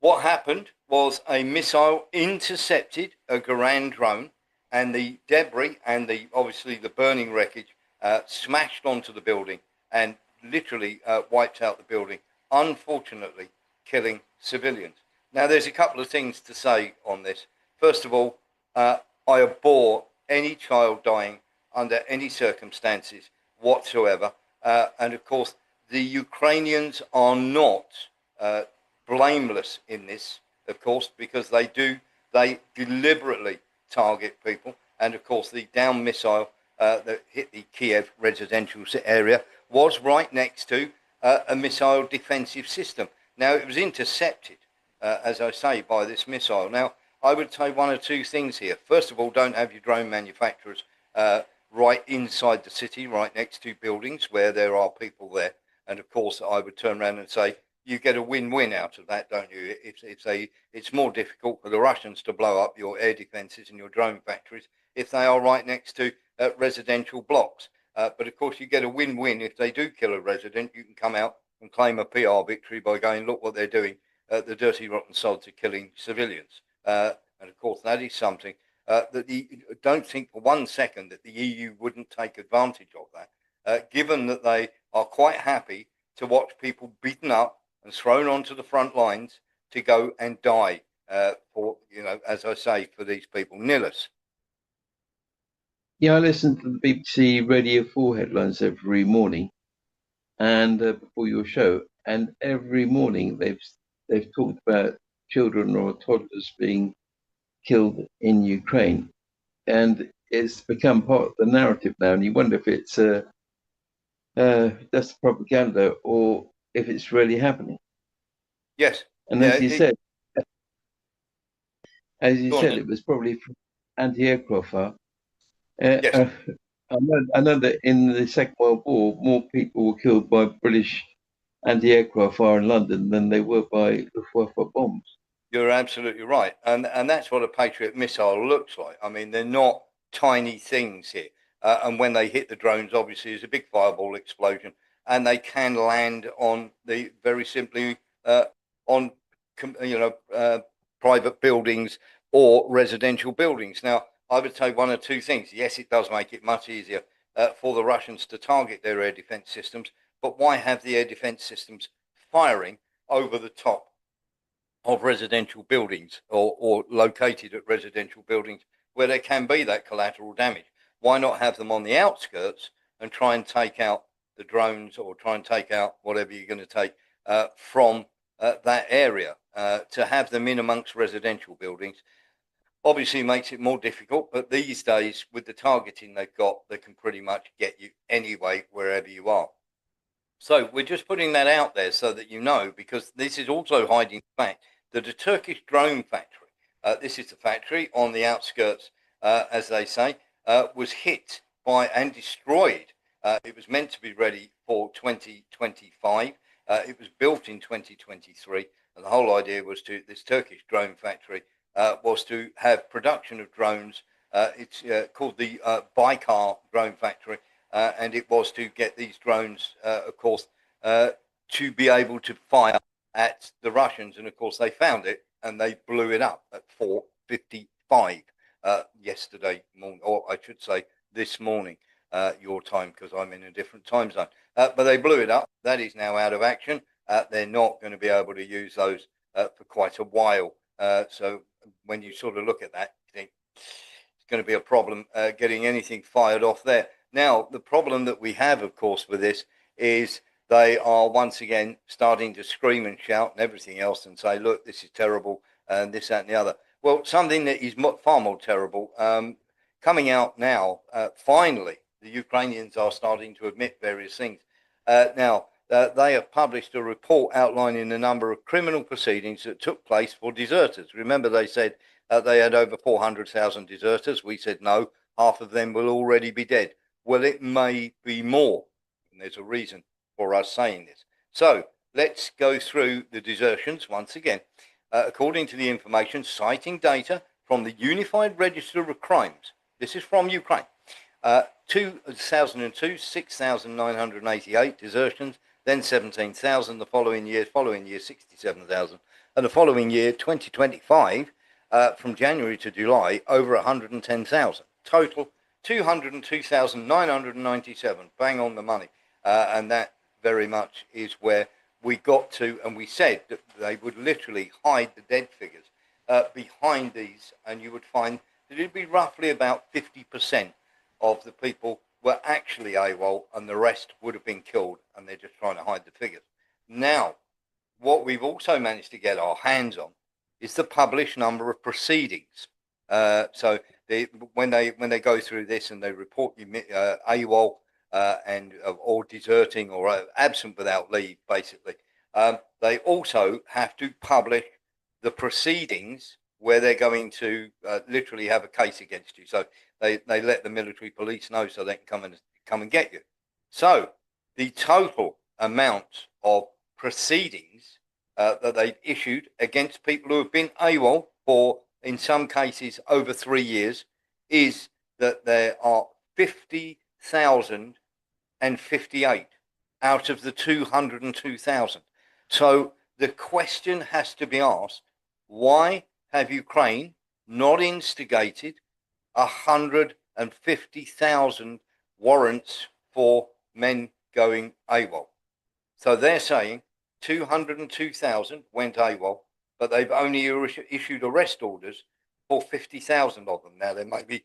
What happened was a missile intercepted a Garand drone, and the debris and obviously the burning wreckage smashed onto the building and literally wiped out the building, unfortunately killing civilians. Now, there's a couple of things to say on this. First of all, I abhor any child dying under any circumstances whatsoever. And of course, the Ukrainians are not blameless in this, of course, because they deliberately target people. And of course, the down missile that hit the Kiev residential area was right next to a missile defensive system. Now, it was intercepted, as I say, by this missile. Now, I would say one or two things here. First of all, don't have your drone manufacturers right inside the city, right next to buildings where there are people there. And of course, I would turn around and say, you get a win-win out of that, don't you? It's more difficult for the Russians to blow up your air defences and your drone factories if they are right next to residential blocks. But of course, you get a win-win if they do kill a resident. You can come out and claim a PR victory by going, look what they're doing. The dirty, rotten sods are killing civilians. And of course, that is something that don't think for 1 second that the EU wouldn't take advantage of that, given that they are quite happy to watch people beaten up and thrown onto the front lines to go and die for, as I say, for these people. Nilus, Yeah, I listen to the BBC Radio 4 headlines every morning, and before your show, and every morning they've talked about children or toddlers being killed in Ukraine, and it's become part of the narrative now. And you wonder if it's just propaganda or if it's really happening. Yes. And Yeah. as you Go on said, then. it was probably from anti-aircraft fire. Uh, Yes. uh, I know that in the Second World War, more people were killed by British anti-aircraft fire in London than they were by Luftwaffe bombs. You're absolutely right, and that's what a Patriot missile looks like. I mean, they're not tiny things here, and when they hit the drones, obviously, it's a big fireball explosion, and they can land on the very simply on private buildings or residential buildings. Now, I would say one or two things. Yes, it does make it much easier for the Russians to target their air defense systems, but why have the air defense systems firing over the top of residential buildings or located at residential buildings where there can be that collateral damage? Why not have them on the outskirts and try and take out the drones or try and take out whatever you're going to take from that area? To have them in amongst residential buildings obviously makes it more difficult, but these days with the targeting they've got, they can pretty much get you anyway wherever you are. So we're just putting that out there so that you know, because this is also hiding the fact that a Turkish drone factory, this is the factory on the outskirts, as they say, was hit by and destroyed. It was meant to be ready for 2025. It was built in 2023, and the whole idea was this Turkish drone factory was to have production of drones. It's called the Baykar Drone Factory, and it was to get these drones, of course, to be able to fire at the Russians. And of course, they found it and they blew it up at 4:55 yesterday morning, or I should say this morning, your time, because I'm in a different time zone. But they blew it up. That is now out of action. They're not going to be able to use those for quite a while. So when you sort of look at that, you think it's going to be a problem getting anything fired off there. Now, the problem that we have, of course, with this is they are once again starting to scream and shout and everything else and say, look, this is terrible and this, that, and the other. Well, something that is far more terrible coming out now, finally, the Ukrainians are starting to admit various things. They have published a report outlining the number of criminal proceedings that took place for deserters. Remember, they said they had over 400,000 deserters. We said no, half of them will already be dead. Well, it may be more, and there's a reason for us saying this. So let's go through the desertions once again. According to the information, citing data from the Unified Register of Crimes, this is from Ukraine, 2002, 6,988 desertions, then 17,000 the following year 67,000, and the following year, 2025, from January to July, over 110,000. Total 202,997, bang on the money. And that very much is where we got to, and we said that they would literally hide the dead figures behind these, and you would find that it'd be roughly about 50% of the people were actually AWOL, and the rest would have been killed, and they're just trying to hide the figures. Now, what we've also managed to get our hands on is the published number of proceedings. So when they go through this and they report you AWOL and or deserting or absent without leave, basically, they also have to publish the proceedings where they're going to literally have a case against you. So they let the military police know so they can come and get you. So the total amount of proceedings that they've issued against people who have been AWOL for, in some cases, over 3 years, is that there are 50,058 out of the 202,000. So the question has to be asked, why have Ukraine not instigated 150,000 warrants for men going AWOL? So they're saying 202,000 went AWOL, but they've only issued arrest orders for 50,000 of them. Now, there may be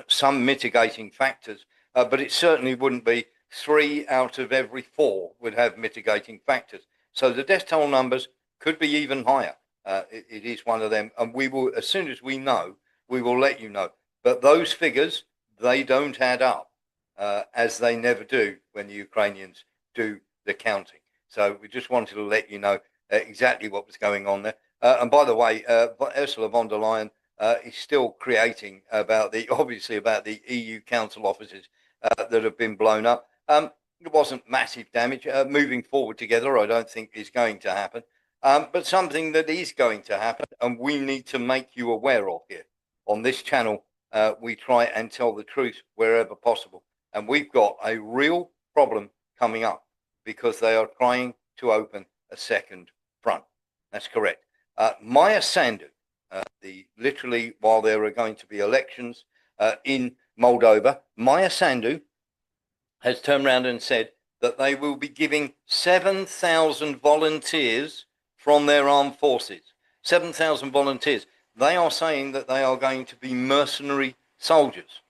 some mitigating factors, but it certainly wouldn't be 3 out of every 4 would have mitigating factors. So the death toll numbers could be even higher. It is one of them, and we will, as soon as we know, we will let you know. But those figures, they don't add up, as they never do when the Ukrainians do the counting. So we just wanted to let you know exactly what was going on there. And by the way, Ursula von der Leyen is still creating obviously about the EU Council offices that have been blown up. It wasn't massive damage. Moving forward together, I don't think is going to happen. But something that is going to happen, and we need to make you aware of here on this channel. We try and tell the truth wherever possible. And we've got a real problem coming up because they are trying to open a second front. That's correct. Maya Sandu, literally while there are going to be elections in Moldova, Maya Sandu has turned around and said that they will be giving 7,000 volunteers from their armed forces. 7,000 volunteers. They are saying that they are going to be mercenary soldiers,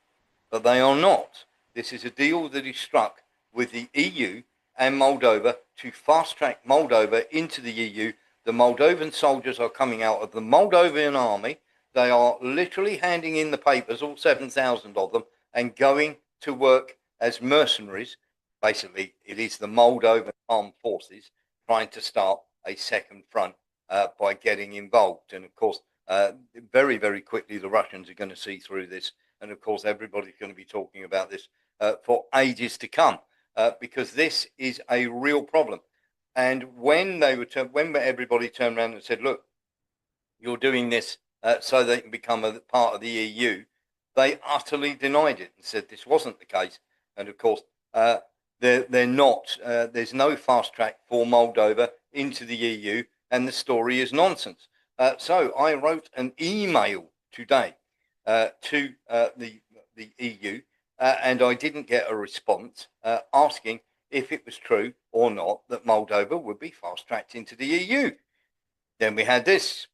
but they are not. This is a deal that is struck with the EU and Moldova to fast-track Moldova into the EU. The Moldovan soldiers are coming out of the Moldovan army. They are literally handing in the papers, all 7,000 of them, and going to work as mercenaries. Basically, it is the Moldovan armed forces trying to start a second front by getting involved. And of course, very, very quickly, the Russians are going to see through this. And of course, everybody's going to be talking about this for ages to come, because this is a real problem. And when when everybody turned around and said, look, you're doing this so they can become a part of the EU, they utterly denied it and said this wasn't the case. And of course, they're not. There's no fast track for Moldova into the EU, and the story is nonsense. So I wrote an email today to the EU, and I didn't get a response asking if it was true or not that Moldova would be fast tracked into the EU. Then we had this.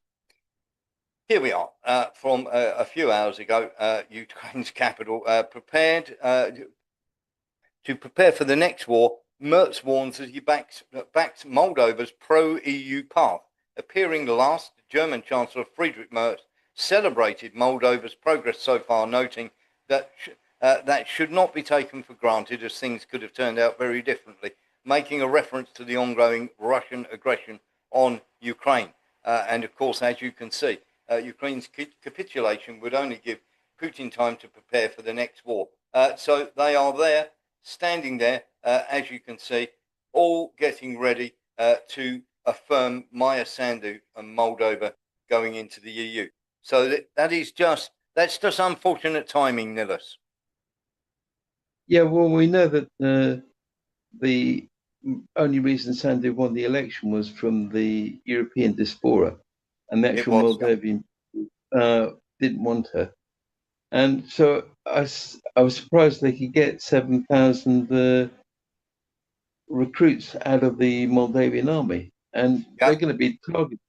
Here we are from a few hours ago. Ukraine's capital prepared to prepare for the next war. Merz warns as he backs Moldova's pro-EU path. Appearing last, German Chancellor Friedrich Merz celebrated Moldova's progress so far, noting that that should not be taken for granted, as things could have turned out very differently, making a reference to the ongoing Russian aggression on Ukraine. And of course, as you can see, Ukraine's capitulation would only give Putin time to prepare for the next war. So they are there, standing there, as you can see, all getting ready to affirm Maya Sandu and Moldova going into the EU. So that's just unfortunate timing, Nilis. Yeah, well, we know that the only reason Sandu won the election was from the European diaspora, and the actual Moldovan didn't want her. And so I was surprised they could get 7,000 recruits out of the Moldavian army, and they're going to be targeted,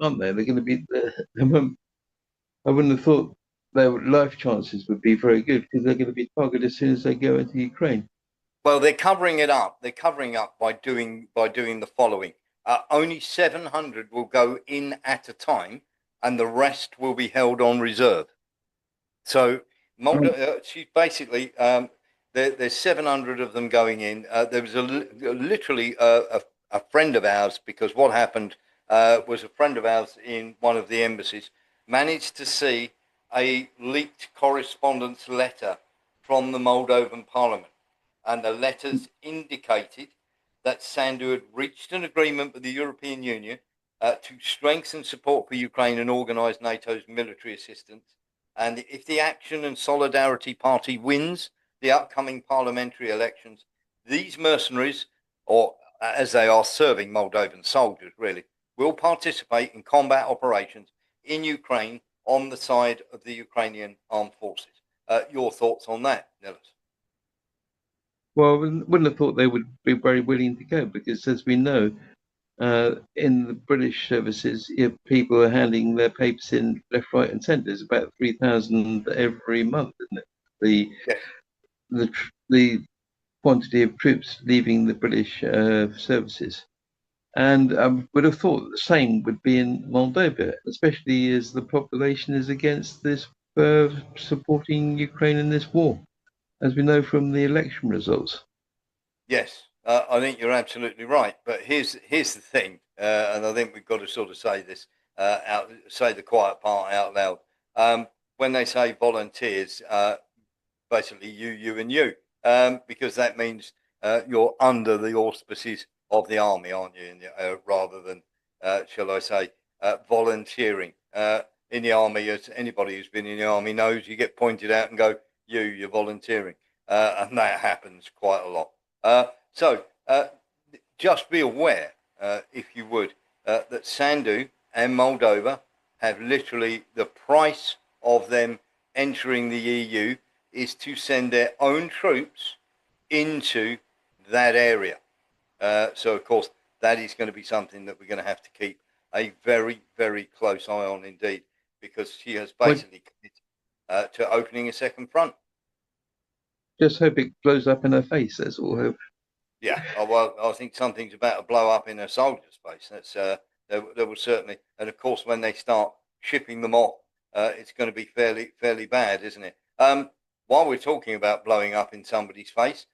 aren't they? They're going to be. I wouldn't have thought their life chances would be very good because they're going to be targeted as soon as they go into Ukraine. Well, they're covering it up. They're covering up by doing the following. Only 700 will go in at a time, and the rest will be held on reserve. So she's basically there's 700 of them going in. There was literally a friend of ours, because what happened was a friend of ours in one of the embassies managed to see a leaked correspondence letter from the Moldovan parliament. And the letters indicated that Sandu had reached an agreement with the European Union to strengthen support for Ukraine and organise NATO's military assistance. And if the Action and Solidarity Party wins the upcoming parliamentary elections, these mercenaries, or as they are serving Moldovan soldiers really, will participate in combat operations in Ukraine on the side of the Ukrainian armed forces. Your thoughts on that, Nilis? Well, I wouldn't have thought they would be very willing to go because, as we know, In the British services, people are handing their papers in left, right, and centre. It's about 3,000 every month, isn't it? Yes. The quantity of troops leaving the British services. And I would have thought the same would be in Moldova, especially as the population is against this, supporting Ukraine in this war, as we know from the election results. Yes, I think you're absolutely right. But here's the thing, and I think we've got to sort of say this say the quiet part out loud. When they say volunteers, basically you and you, because that means you're under the auspices of the army, aren't you? Rather than, shall I say, volunteering. In the army, as anybody who's been in the army knows, you get pointed out and go, you're volunteering, and that happens quite a lot. So just be aware, if you would, that Sandu and Moldova have literally the price of them entering the EU is to send their own troops into that area. So, of course, that is going to be something that we're going to have to keep a very, very close eye on indeed, because she has basically committed to opening a second front. Just hope it blows up in her face. That's all I hope. Yeah, well, I think something's about to blow up in a soldier's face. That's there will certainly, and of course, when they start shipping them off, it's going to be fairly bad, isn't it? While we're talking about blowing up in somebody's face,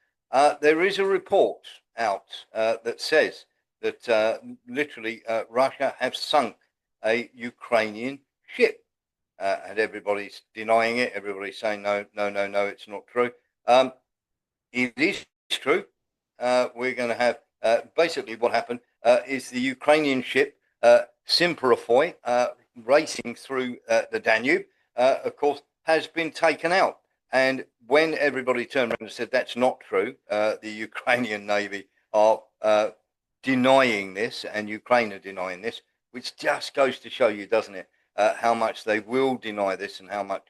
there is a report out that says that literally Russia have sunk a Ukrainian ship, and everybody's denying it. Everybody's saying no, it's not true. It is true. We're going to have basically what happened is the Ukrainian ship Simperofoy racing through the Danube, of course, has been taken out. And when everybody turned around and said that's not true, the Ukrainian Navy are denying this, and Ukraine are denying this, which just goes to show you, doesn't it, how much they will deny this and how much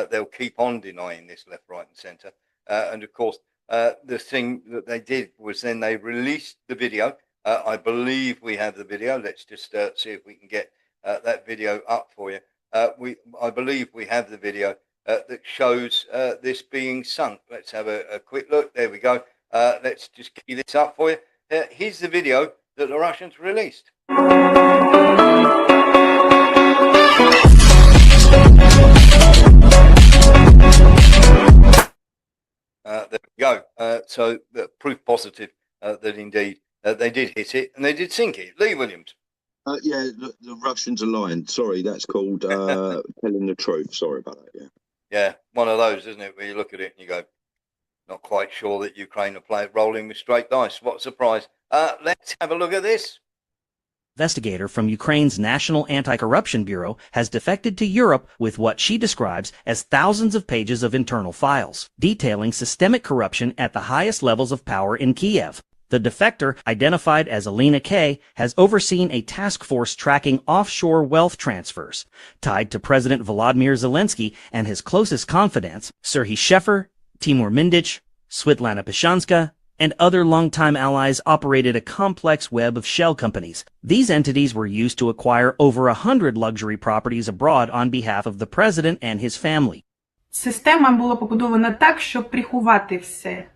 they'll keep on denying this left, right, and centre. And of course, the thing that they did was then they released the video. I believe we have the video. Let's just see if we can get that video up for you. I believe we have the video that shows this being sunk. Let's have a quick look. There we go. Let's just key this up for you. Here's the video that the Russians released. There we go. So proof positive that indeed they did hit it and they did sink it. Lee Williams. Yeah, the Russians are lying. Sorry, that's called telling the truth. Sorry about that. Yeah. Yeah, one of those, isn't it? Where you look at it and you go, not quite sure that Ukraine are rolling with straight dice. What a surprise. Let's have a look at this. Investigator from Ukraine's National Anti-Corruption Bureau has defected to Europe with what she describes as thousands of pages of internal files, detailing systemic corruption at the highest levels of power in Kiev. The defector, identified as Alina K., has overseen a task force tracking offshore wealth transfers, tied to President Volodymyr Zelensky and his closest confidants, Serhiy Sheffer, Timur Mindich, Svitlana Pishanska, and other longtime allies operated a complex web of shell companies. These entities were used to acquire over 100 luxury properties abroad on behalf of the president and his family. Система була побудована так, щоб приховати все.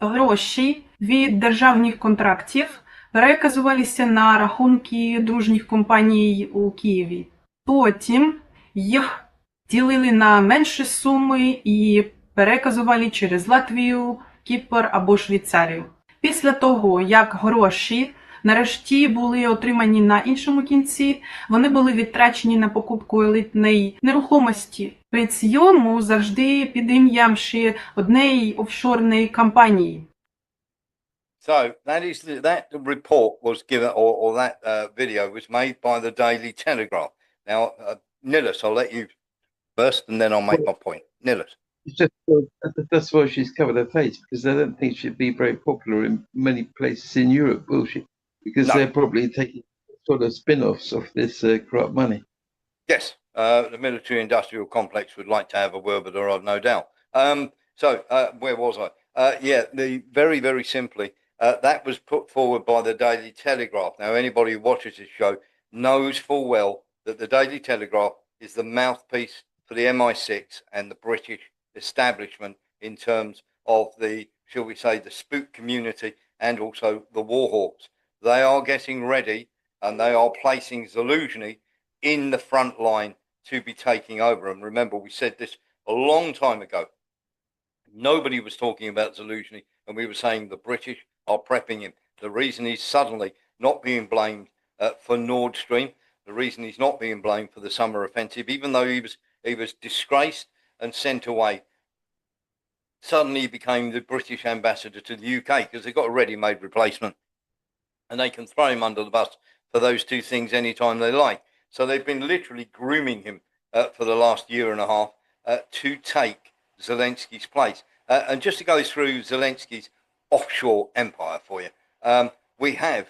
Гроші від державних контрактів переказувалися на рахунки дружніх компаній у Києві. Потім їх ділили на менші суми і переказували через Латвію, Кіпр або Швейцарію. Після того, як гроші нарешті були отримані на іншому кінці, вони були відтрачені на покупку елітної нерухомості. При цьому завжди під ім'ям ще однієї офшорної компанії. So that report was given, or that video was made by the Daily Telegraph. Now, Nillis, I'll let you first, and then I'll make my point. Nillis. It's just, that's why she's covered her face, because I don't think she'd be very popular in many places in Europe, will she? Because they're probably taking sort of spin-offs of this corrupt money. Yes, the military-industrial complex would like to have a word with her, I've no doubt. So where was I? Yeah, very, very simply, That was put forward by the Daily Telegraph. Now, anybody who watches this show knows full well that the Daily Telegraph is the mouthpiece for the MI6 and the British establishment in terms of the, shall we say, the spook community and also the war hawks. They are getting ready and they are placing Zelensky in the front line to be taking over. And remember, we said this a long time ago. Nobody was talking about Zelensky, and we were saying the British are prepping him. The reason he's suddenly not being blamed for Nord Stream, the reason he's not being blamed for the summer offensive, even though he was disgraced and sent away, suddenly he became the British ambassador to the UK because they've got a ready-made replacement, and they can throw him under the bus for those two things anytime they like. So they've been literally grooming him for the last year and a half to take Zelensky's place. And just to go through Zelensky's offshore empire for you, we have,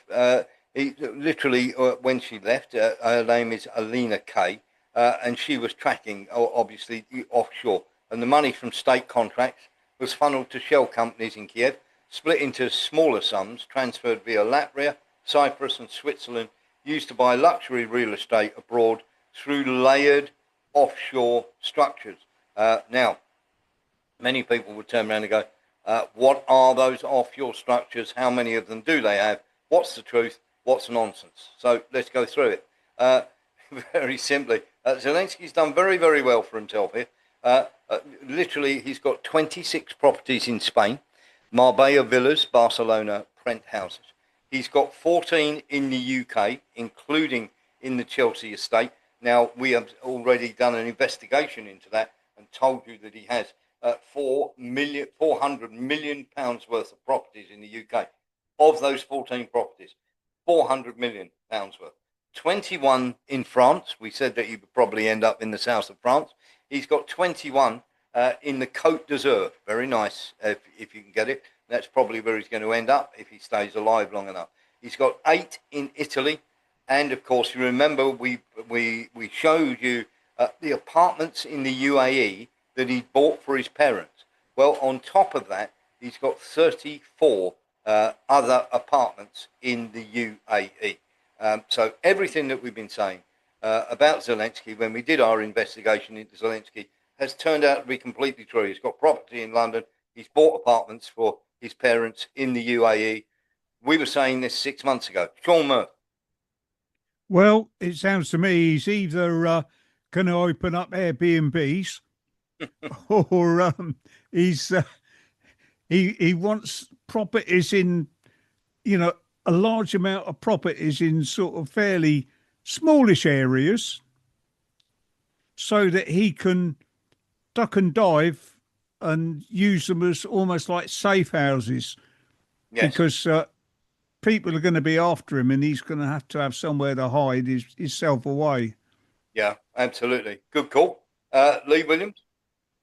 literally, when she left, her name is Alina Kay, and she was tracking, obviously, offshore. And the money from state contracts was funneled to shell companies in Kiev, split into smaller sums, transferred via Latvia, Cyprus and Switzerland, used to buy luxury real estate abroad through layered offshore structures. Now, many people would turn around and go, what are those offshore structures? How many of them do they have? What's the truth? What's nonsense? So let's go through it. Very simply, Zelensky's done very, very well for himself here. Literally, he's got 26 properties in Spain, Marbella villas, Barcelona penthouses. He's got 14 in the UK, including in the Chelsea estate. Now, we have already done an investigation into that and told you that he has 400 million pounds worth of properties in the UK. Of those 14 properties, 400 million pounds worth. 21 in France. We said that he would probably end up in the south of France. He's got 21 in the Côte d'Azur. Very nice, if you can get it. That's probably where he's going to end up if he stays alive long enough. He's got 8 in Italy. And, of course, you remember we showed you the apartments in the UAE that he bought for his parents. Well, on top of that, he's got 34 other apartments in the UAE. So everything that we've been saying about Zelensky when we did our investigation into Zelensky has turned out to be completely true. He's got property in London. He's bought apartments for his parents in the UAE. We were saying this 6 months ago. Sean Murphy. Well, it sounds to me he's either going to open up Airbnbs or he wants properties in, a large amount of properties in sort of fairly smallish areas so that he can duck and dive and use them as almost like safe houses. Yes. Because people are going to be after him and he's going to have somewhere to hide himself away. Yeah, absolutely. Good call. Lee Williams?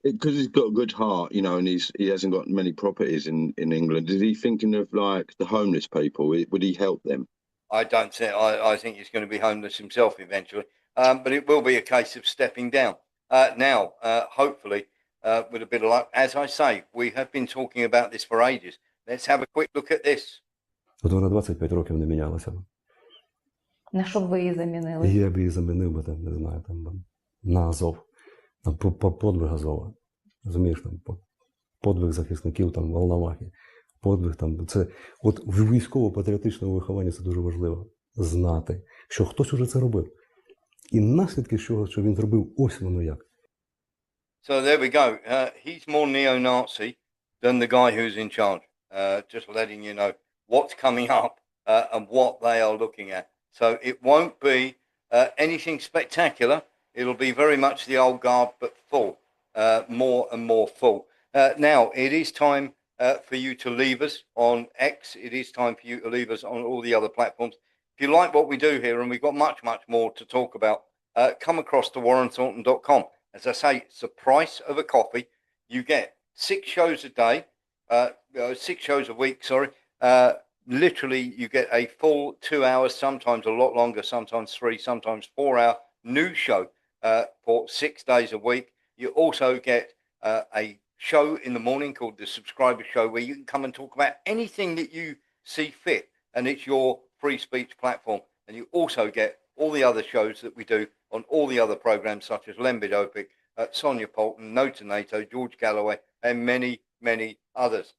Because he's got a good heart, and he hasn't got many properties in England. Is he thinking of like the homeless people? Would he help them? I don't think. I think he's going to be homeless himself eventually. But it will be a case of stepping down. Now, hopefully, with a bit of luck, as I say, we have been talking about this for ages. Let's have a quick look at this. Вона 25 років не мінялася. На що б ви її замінили? Я б її замінив би, не знаю, на Азов. Там подвиг Азова. Розумієш, подвиг захисників в Волновахі. Подвиг це от в військово-патріотичному вихованні це дуже важливо. Знати, що хтось уже це робив. І наслідки, що він зробив, ось воно як. So there we go. He's more neo-Nazi than the guy who's in charge. Just letting you know what's coming up and what they are looking at. So it won't be anything spectacular. It'll be very much the old guard, but full, more and more full. Now, it is time for you to leave us on X. It is time for you to leave us on all the other platforms. If you like what we do here, and we've got much, much more to talk about, come across to warrenthornton.com. As I say, it's the price of a coffee. You get 6 shows a day, 6 shows a week, sorry. Literally, you get a full 2 hours, sometimes a lot longer, sometimes 3, sometimes 4 hour news show for 6 days a week. You also get a show in the morning called the Subscriber Show, where you can come and talk about anything that you see fit. And it's your free speech platform. And you also get all the other shows that we do on all the other programs, such as Lembidopic, Sonia Polton, No to NATO, George Galloway, and many, many others.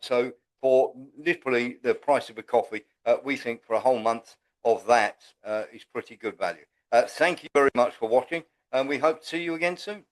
So for literally the price of a coffee, we think for a whole month of that is pretty good value. Thank you very much for watching, and we hope to see you again soon.